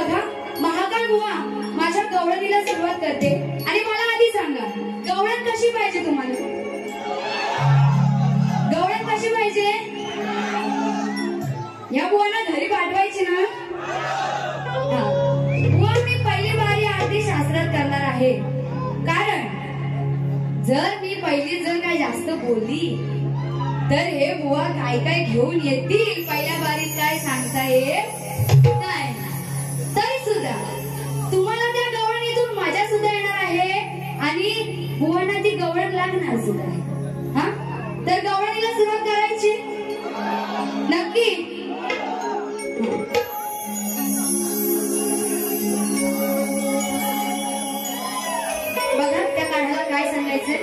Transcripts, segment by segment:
बघा, महाकाल बुवा माझ्या गवळणीला सुरुवात करते आणि मला आधी सांगा, गवळण कशी पाहिजे तुम्हाला? गवळण कशी पाहिजे? या बुवांना घरी पाठवायची ना? बुवा मी पहिली बारी आरती शास्त्रात करणार आहे, कारण जर मी पहिली जर काय जास्त बोलली तर हे बुवा काय काय घेऊन येतील, पहिल्या बारीत काय सांगता येत नाही. तरी सुद्धा तुम्हाला त्या गवळणीतून मजा सुद्धा येणार आहे आणि बुवांना ती गवळण लागणार सुद्धा आहे. हा, तर गवळणीला सुरुवात करायची नक्की. बघा त्या कान्हाला काय सांगायचंय.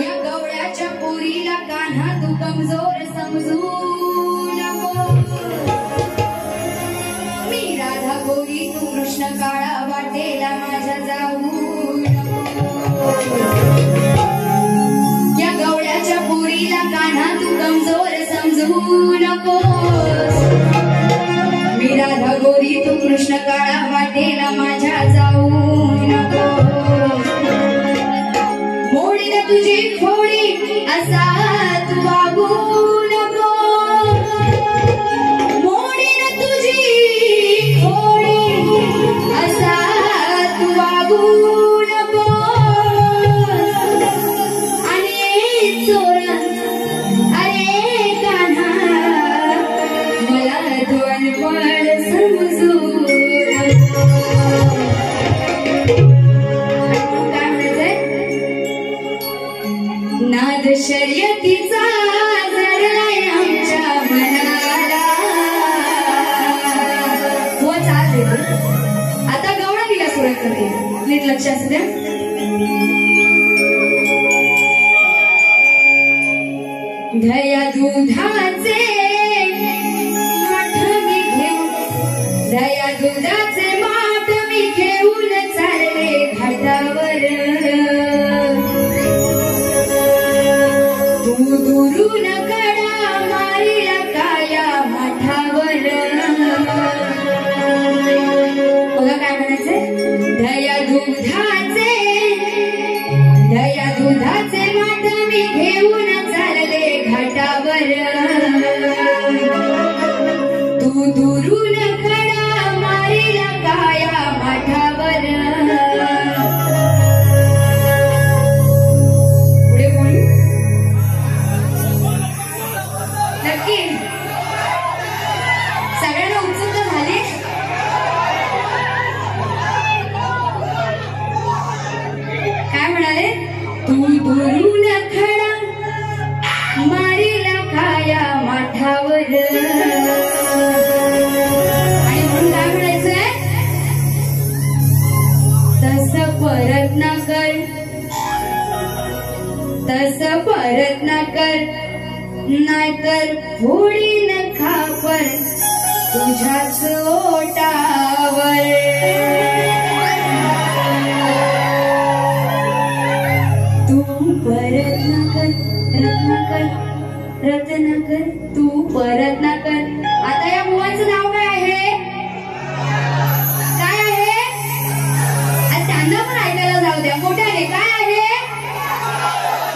या गवळ्याच्या पोरीला कान्हा तू कमजोर समजू नको, मी राधा गोरी तू कृष्ण काळा वाटेला माझ्या जाऊ नको. या गवळ्याच्या पोरीला कान्हा तू कमजोर समजू नको, मी राधा गोरी तू कृष्ण काळा वाटेला माझ्या जाऊ नको. मोडीला तुझी खोडी असा तू वागू नको, मोडीला तुझी खोडी असा तू वागू नको. आणि चोर अरे कान्हा मला तू अनपढ समजू नको. नाद शर्यतीचा जडलाय आमच्या मनाला. हो चालते, आता गवळणीला सुरुवात करते, नीट लक्ष असू द्या. दया दुधाचे माठ मी घेऊन, दया दुधाचे माठ मी घेऊन चालले घाटावर. दुरून कडा मारीला काया माठावर. बघा काय म्हणायचंय. दया दुधाचे माठ मी घेऊन चालले घाटावर. तू दुरून कडा मारीला काया माठावर. पुढे बोल नक्की. सगळ्यांना उत्सुकता झाली. काय म्हणाले. तू दुरून खडा मारीला काया माठावर. आणि म्हणून काय म्हणायचंय. तस परत ना कर, तस परत ना कर, नाहीतर फोडीन खापर तुझ्याच ओटावर. तू परत न कर, रत्न कर, रत्न कर, तू परत न कर. आता या बुवांचं नाव काय आहे. काय आहे. त्यांना पण ऐकायला जाऊ द्या मोठ्याने. काय आहे.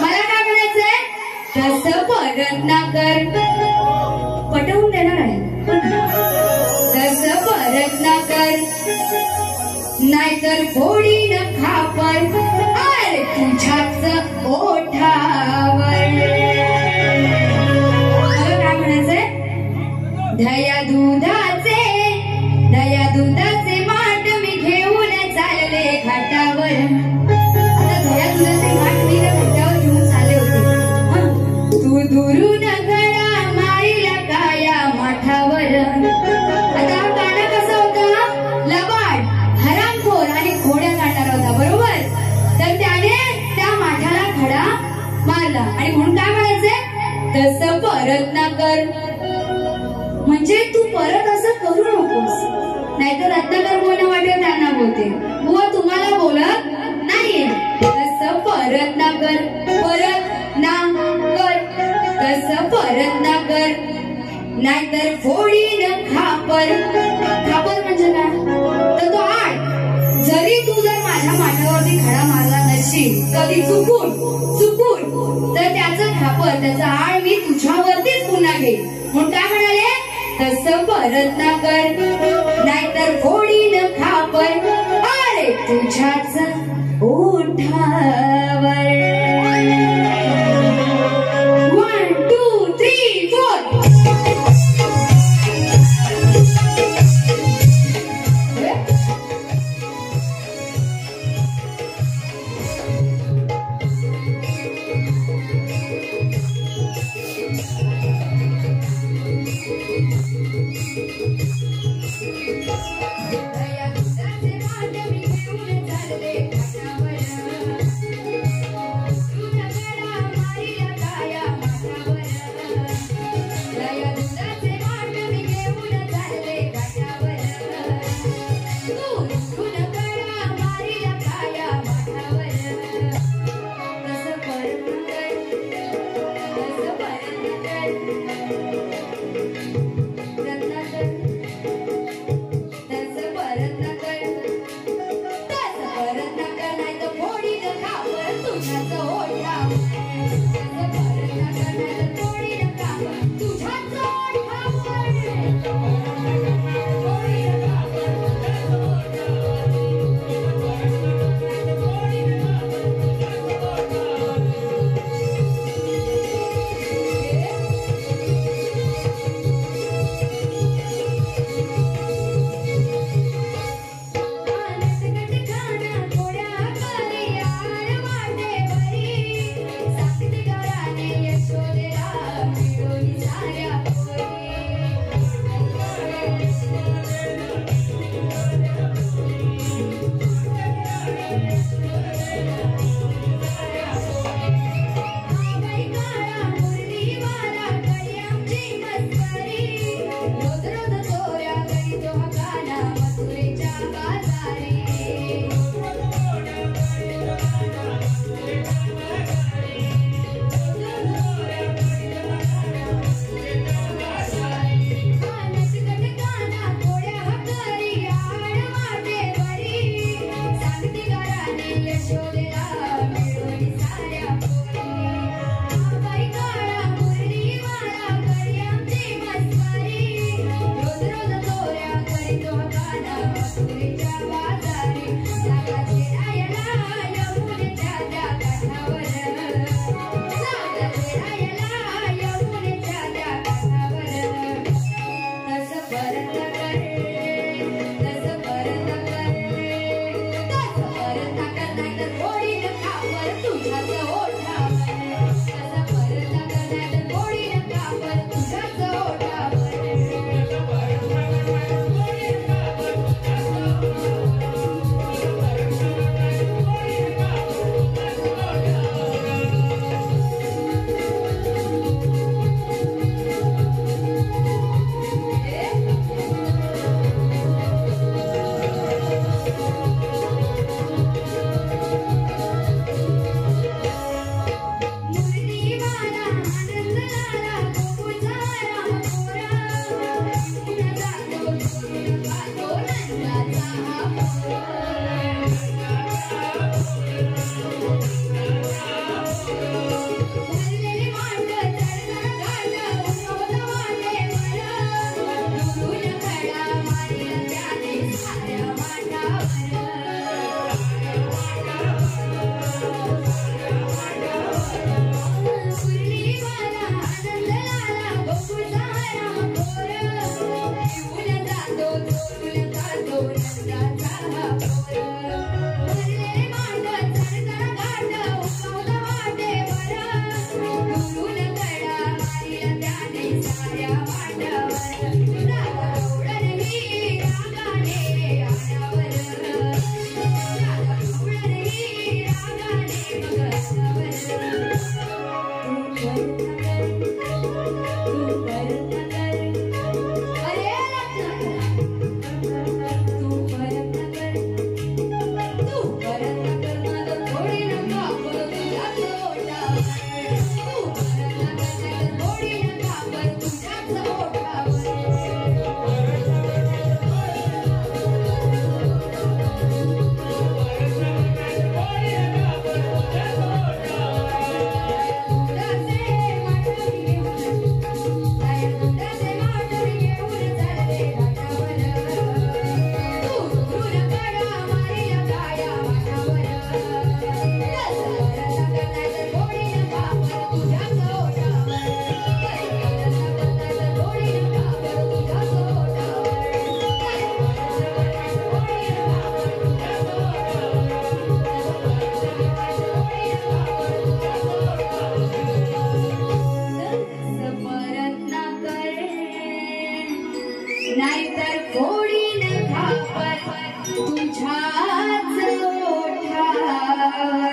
मला काय म्हणायचंय. तस परत ना कर, पटवून देणार आहे. तस परत ना कर, नाहीतर फोडीन खापर अरे तुझ्याच ओठावर. काय म्हणायचंय. दया दुधाचे माठ मी घेऊन चालले घाटावर. आता दया दुधाचे माठ मी घाटावर घेऊन चालले होते. तू दुरून गडा मारीला काया माठावर. आता हा काना कसा होता. लबाड, हरामखोर आणि खोड्या काढणारा होता, बरोबर. तर त्याने त्या माठाला खडा मारला. आणि म्हणून काय म्हणायचंय. तसं परत ना कर, म्हणजे तू परत असं करू नकोस. नाहीतर रत्नाकर बोलणं वाटेल त्यांना बोलते. बुवा तुम्हाला बोलत नाहीये. तसं परत ना कर, परत ना कर, तसं परत ना कर, नाहीतर फोडीन खापर. कधी चुकून चुकून तर त्याचं खापर त्याचा आळ मी तुझ्यावरतीच पुन्हा घे म्हणून काय म्हणाले तसं परत ना कर नाहीतर फोडीन खापर अरे तुझ्याच ओठावर 1 2 3 4 परत नाहीतर फोडीन खापर तुझ्याच ओठावर.